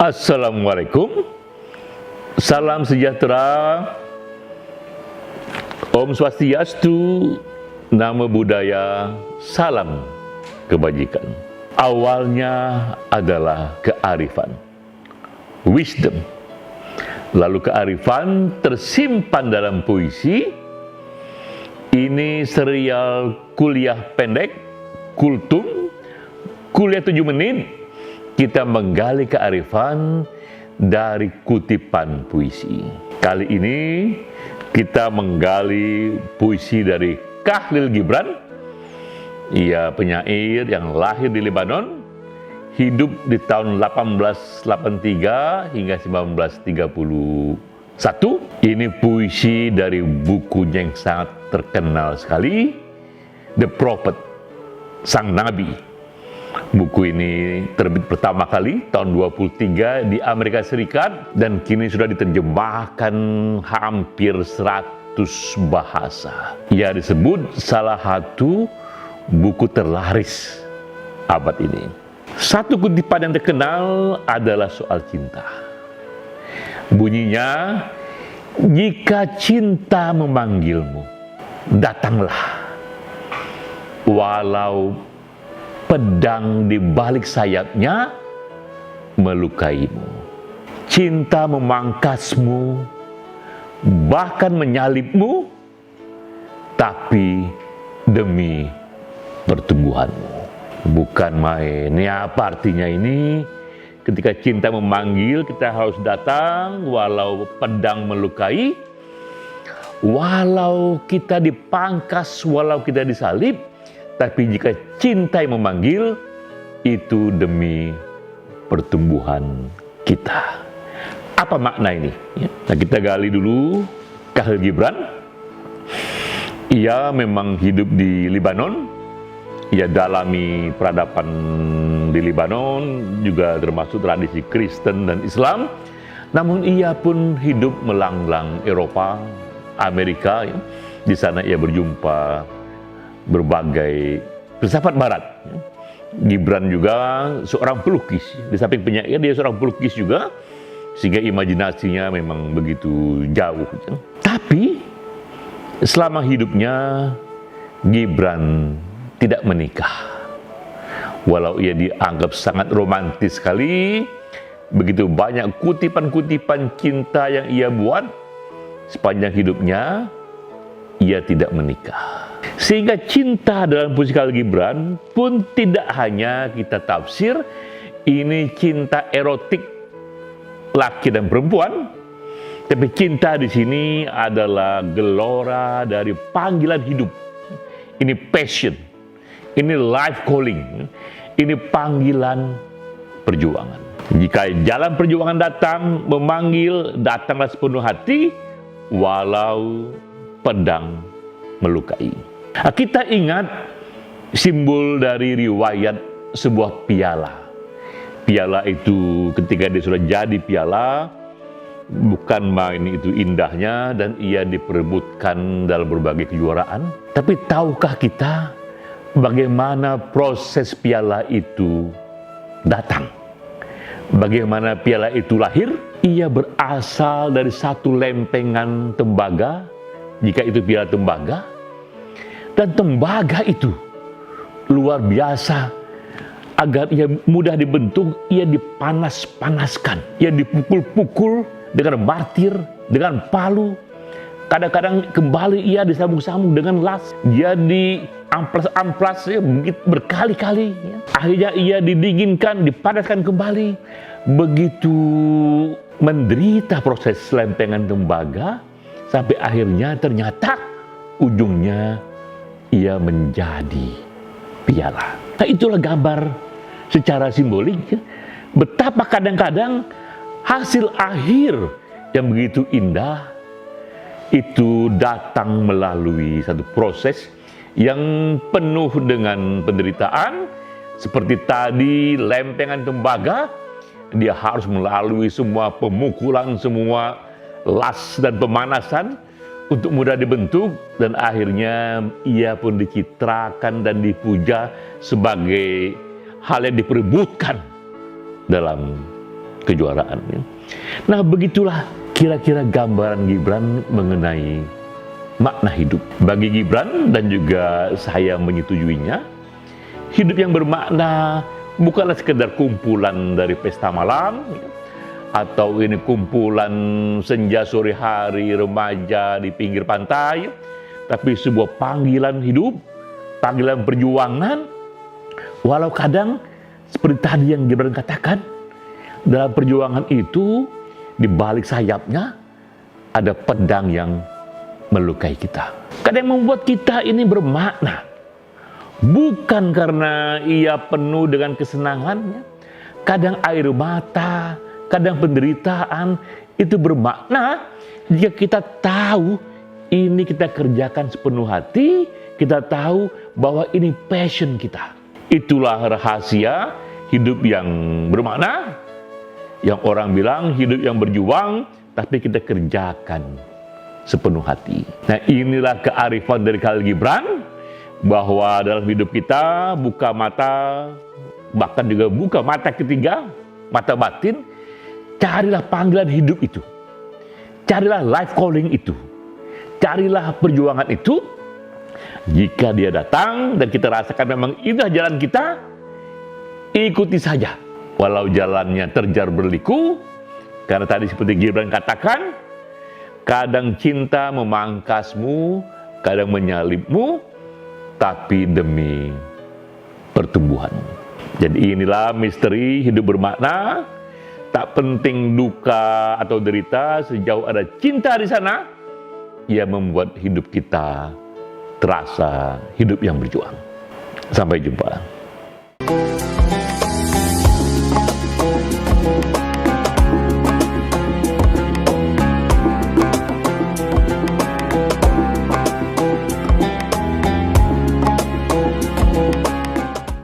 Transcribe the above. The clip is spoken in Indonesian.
Assalamualaikum, salam sejahtera, Om Swastiastu, Namo Buddhaya, salam kebajikan. Awalnya adalah kearifan, wisdom. Lalu kearifan tersimpan dalam puisi. Ini serial kuliah pendek, Kultum, kuliah 7 menit. Kita menggali kearifan dari kutipan puisi. Kali ini kita menggali puisi dari Khalil Gibran. Ia penyair yang lahir di Lebanon, hidup di tahun 1883 hingga 1931. Ini puisi dari bukunya yang sangat terkenal sekali, The Prophet, Sang Nabi. Buku ini terbit pertama kali tahun 23 di Amerika Serikat dan kini sudah diterjemahkan hampir 100 bahasa. Ia disebut salah satu buku terlaris abad ini. Satu kutipan yang terkenal adalah soal cinta. Bunyinya, jika cinta memanggilmu, datanglah. Walau pedang di balik sayapnya melukaimu. Cinta memangkasmu, bahkan menyalibmu, tapi demi pertumbuhanmu. Bukan main. Ini apa artinya ini? Ketika cinta memanggil, kita harus datang, walau pedang melukai, walau kita dipangkas, walau kita disalib. Tapi jika cinta yang memanggil, itu demi pertumbuhan kita. Apa makna ini? Nah, kita gali dulu Khalil Gibran. Ia memang hidup di Lebanon. Ia dalami peradaban di Lebanon, juga termasuk tradisi Kristen dan Islam. Namun ia pun hidup melanglang Eropa, Amerika. Di sana ia berjumpa berbagai filsafat barat. Gibran juga seorang pelukis. Di samping penyair, dia seorang pelukis juga, sehingga imajinasinya memang begitu jauh. Tapi selama hidupnya Gibran tidak menikah. Walau ia dianggap sangat romantis sekali, begitu banyak kutipan-kutipan cinta yang ia buat, sepanjang hidupnya ia tidak menikah. Sehingga cinta dalam puisi Khalil Gibran pun tidak hanya kita tafsir ini cinta erotik laki dan perempuan, tapi cinta di sini adalah gelora dari panggilan hidup. Ini passion, ini life calling, ini panggilan perjuangan. Jika jalan perjuangan datang, memanggil, datanglah sepenuh hati, walau pedang melukai. Kita ingat simbol dari riwayat sebuah piala. Piala itu ketika dia sudah jadi piala, bukan main itu indahnya dan ia diperebutkan dalam berbagai kejuaraan. Tapi tahukah kita bagaimana proses piala itu datang? Bagaimana piala itu lahir? Ia berasal dari satu lempengan tembaga, jika itu piala tembaga. Dan tembaga itu luar biasa. Agar ia mudah dibentuk, ia dipanas-panaskan. Ia dipukul-pukul dengan martir, dengan palu. Kadang-kadang kembali ia disambung-sambung dengan las. Dia diamplas-amplas berkali-kali. Akhirnya ia didinginkan, dipanaskan kembali. Begitu menderita proses lempengan tembaga, sampai akhirnya ternyata ujungnya ia menjadi piala. Nah, itulah gambar secara simbolik betapa kadang-kadang hasil akhir yang begitu indah itu datang melalui satu proses yang penuh dengan penderitaan, seperti tadi lempengan tembaga, dia harus melalui semua pemukulan, semua las dan pemanasan untuk mudah dibentuk, dan akhirnya ia pun dicitrakan dan dipuja sebagai hal yang diperebutkan dalam kejuaraan. Nah, begitulah kira-kira gambaran Gibran mengenai makna hidup. Bagi Gibran dan juga saya menyetujuinya, hidup yang bermakna bukanlah sekedar kumpulan dari pesta malam, atau ini kumpulan senja sore hari remaja di pinggir pantai, tapi sebuah panggilan hidup, panggilan perjuangan. Walau kadang seperti tadi yang Gibran katakan, dalam perjuangan itu di balik sayapnya ada pedang yang melukai kita. Kadang membuat kita ini bermakna, bukan karena ia penuh dengan kesenangannya. Kadang air mata, kadang penderitaan itu bermakna jika kita tahu ini kita kerjakan sepenuh hati, kita tahu bahwa ini passion kita. Itulah rahasia hidup yang bermakna, yang orang bilang hidup yang berjuang, tapi kita kerjakan sepenuh hati. Nah, inilah kearifan dari Khalil Gibran, bahwa dalam hidup kita buka mata, bahkan juga buka mata ketiga, mata batin. Carilah panggilan hidup itu, carilah life calling itu, carilah perjuangan itu. Jika dia datang dan kita rasakan memang inilah jalan kita, ikuti saja. Walau jalannya terjar berliku, karena tadi seperti Gibran katakan, kadang cinta memangkasmu, kadang menyalibmu, tapi demi pertumbuhan. Jadi inilah misteri hidup bermakna. Tak penting duka atau derita, sejauh ada cinta di sana, ia membuat hidup kita terasa hidup yang berjuang. Sampai jumpa.